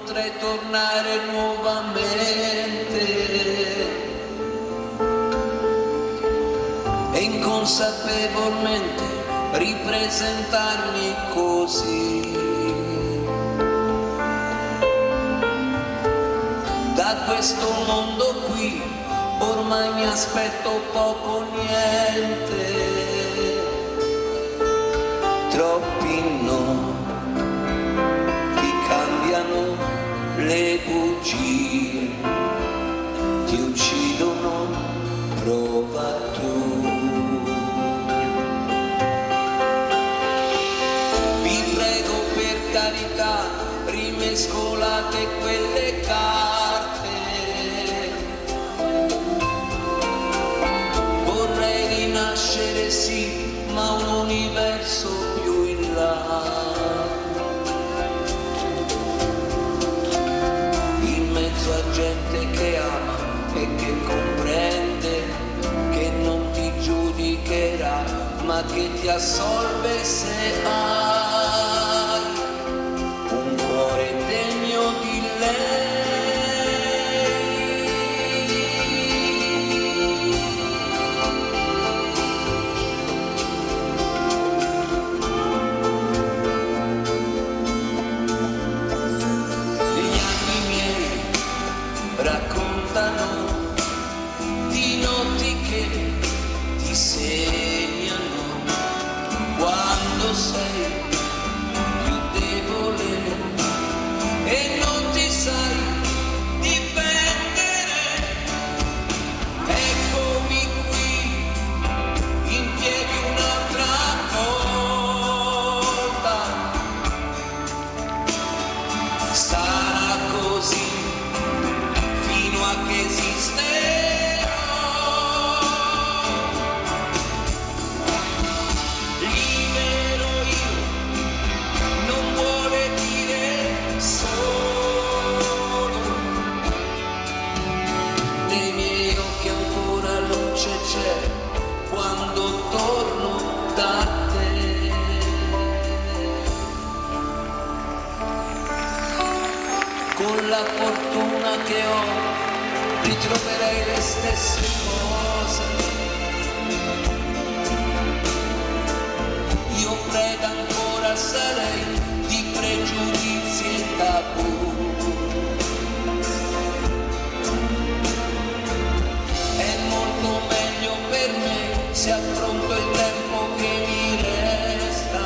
potrei tornare nuovamente e inconsapevolmente ripresentarmi così. Da questo mondo qui ormai mi aspetto poco niente, troppi no ti cambiano le bugie, ti uccidono, prova tu. Vi prego per carità, rimescolate quelle carte, vorrei rinascere sì, ma un universo più in là, in mezzo a gente che ama e che comprende, che non ti giudicherà ma che ti assolve se hai un cuore degno di lei. Raccontano di notti che ti segnano quando sei più debole e non ti sai difendere. Eccomi qui in piedi un'altra volta, sarà così che esisterò, libero io, non vuole dire solo, nei miei occhi ancora luce c'è quando torno da te. Con la fortuna che ho ritroverei le stesse cose, io preda ancora sarei di pregiudizi e tabù. È molto meglio per me se affronto il tempo che mi resta,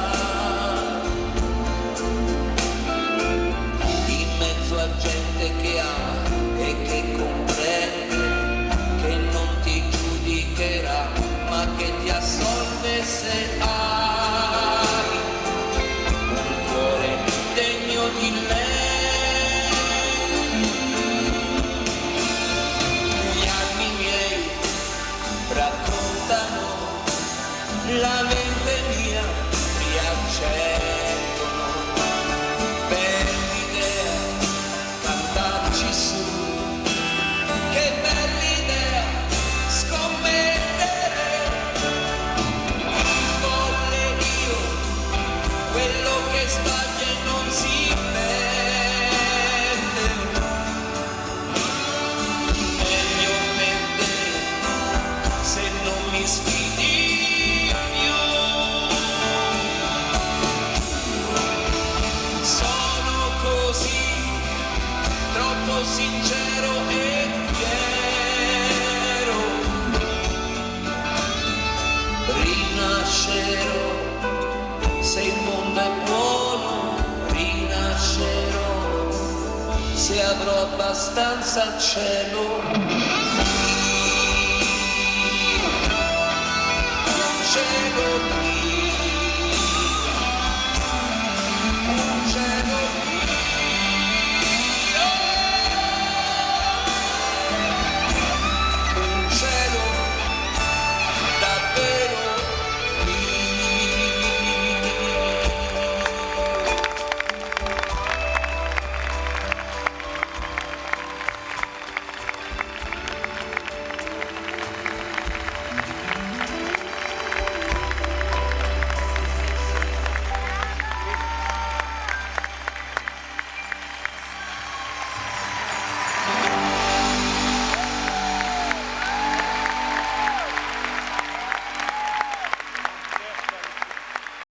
in mezzo a gente che ama e che comprende, che non ti giudicherà ma che ti assolve se hai un cuore degno di lei. Gli anni miei raccontano, la mente mia riaccendono, per l'idea cantarci su. Che bella idea scommettere, folle io, quello che sbaglia e non si perde. Meglio per te se non mi sfidi più. Sono così, troppo sincero e fiero, rinascerò, se il mondo è buono, rinascerò, se avrò abbastanza cielo. Un cielo